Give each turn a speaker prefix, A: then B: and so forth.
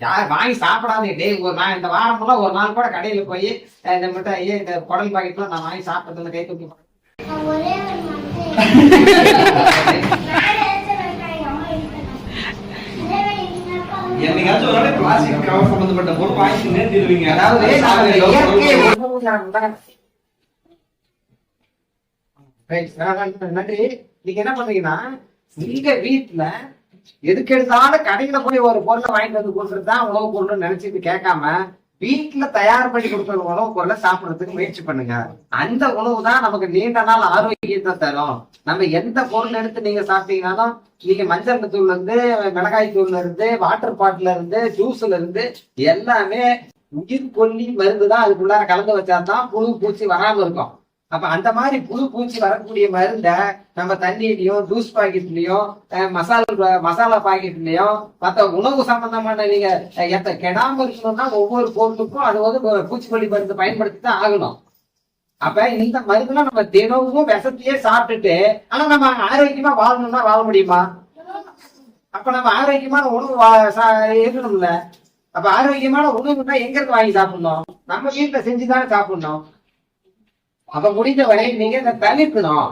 A: யார் வாங்கி சாப்பிடாதே டே. நான் இந்த வாரம் ஃபுல்லா ஒரு நாள் கூட கடையில போய் இந்த மிட்டாய் இந்த குடல் பாக்கெட்லாம் நான் வாங்கி சாப்பிட்டதுல கை தூக்கி
B: என்னைக்காச்சும் ஒரு நாள் பிளாஸ்டிக் கவர் சம்பந்தப்பட்ட பொருள் வாங்கி நேர்த்திடுவீங்க.
A: அதாவது நன்றி. நீங்க என்ன பண்றீங்கன்னா நீங்க வீட்டுல எதுக்கு எடுத்தாலும் கடையில போய் ஒரு பொருளை வாங்கிட்டு வந்து கொடுக்கறதுதான் உணவு பொருள்னு நினைச்சிட்டு கேட்காம வீட்டுல தயார் பண்ணி கொடுக்குற உணவு பொருளை சாப்பிடறதுக்கு முயற்சி பண்ணுங்க. அந்த உணவு தான் நமக்கு நீண்ட நாள் ஆரோக்கியத்தை தரும். நம்ம எந்த பொருள் எடுத்து நீங்க சாப்பிட்டீங்கன்னாலும் நீங்க மஞ்சள் தூள்ல இருந்து மிளகாய் தூள்ல இருந்து வாட்டர் பாட்டில இருந்து ஜூஸ்ல இருந்து எல்லாமே உயிர் கொல்லி மருந்து தான் அதுக்குள்ளார கலந்து வச்சாதான் புழு பூச்சி வராம இருக்கும். அப்ப அந்த மாதிரி புழு பூச்சி வரக்கூடிய மருந்த நம்ம தண்ணியிலயும் ஜூஸ் பாக்கெட்லயும் மசாலா பாக்கெட்லயும் மற்ற உணவு சம்பந்தமான நீங்க கெடாம இருக்கணும்னா ஒவ்வொரு பொருளுக்கும் அது வந்து பூச்சிக்கொல்லி மருந்து பயன்படுத்தி தான் ஆகணும். அப்ப இந்த மருந்துலாம் நம்ம தினமும் விஷத்தையே சாப்பிட்டுட்டு ஆனா நம்ம ஆரோக்கியமா வாழணும்னா வாழ முடியுமா? அப்ப நம்ம ஆரோக்கியமான உணவு இருக்கணும்ல. அப்ப ஆரோக்கியமான உணவுன்னா எங்க இருந்து வாங்கி சாப்பிடணும்? நம்ம வீட்டுல செஞ்சுதானே சாப்பிடணும். அப்ப முடிந்த வரை நீங்க இதை தவிர்க்கணும்.